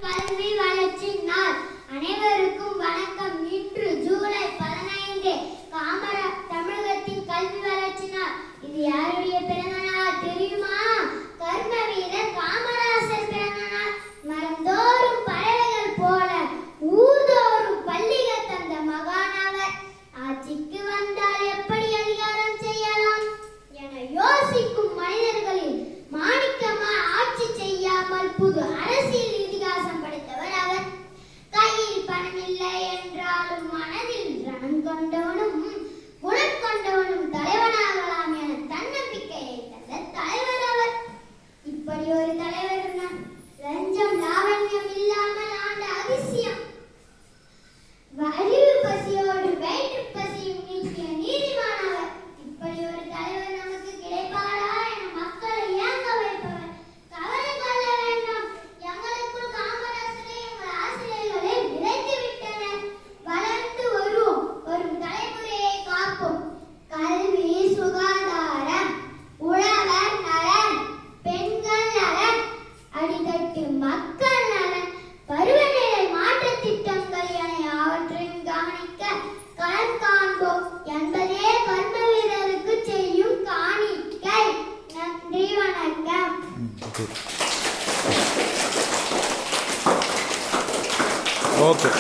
கல்வி வளர்ச்சி நாள். அனைவருக்கும் வணக்கம். இன்று ஜூலை 15 தமிழகத்தின் கல்வி வளர்ச்சி நாள். இது யாருடைய பிறந்த நாள் தெரியுமா? கர்ம வீரர் காமராசர் பிறந்த நாள். மரந்தோறும் பறவைகள் போல ஊர்தோறும் பள்ளிகள் தந்த மகானவர். ஆட்சிக்கு வந்தால் எப்படி அதிகாரம் செய்யலாம் என யோசிக்கும் மனிதர்களில் மாணிக்கமா ஆட்சி செய்யாமல் புது அரசியல் இதிகாசம் படைத்தவர் அவர். கையில் பணம் இல்லை என்றாலும் மனதில் ரணம் கொண்டவனும் குணம் கொண்டவனும் தலைவனாகலாம் என தன்னம்பிக்கையை தந்த தலைவர் அவர். இப்படி ஒரு தலைவர் லஞ்சம் லாவண்யம் இல்லாமல் ஆண்ட அதிசயம். அறிவு பசியோடு வயிற்று பசியும் நீக்கிய நீதிமானவர். இப்படி ஒரு தலைவர் நமக்கு கிடைப்பாரா என மக்களை ஏங்க வைப்பவர். கவலை கொள்ள வேண்டாம், எங்களுக்குள் காமராசரை எங்கள் ஆசிரியர்களை விதைத்து விட்டனர். வளர்ந்து வருவோம், வரும் தலைமுறையை காப்போம். கல்வி, சுகாதாரம், உழவர் நலன், பெண்கள் நலன், அடித்தட்டு மக்கள் நலன், பருவநிலை மாற்ற திட்டங்கள் என அவற்றையும் கவனிக்க களம் காண்போம் என்பதே கர்ம வீரருக்கு செய்யும் காணிக்கை. நன்றி, வணக்கம். ஓகே.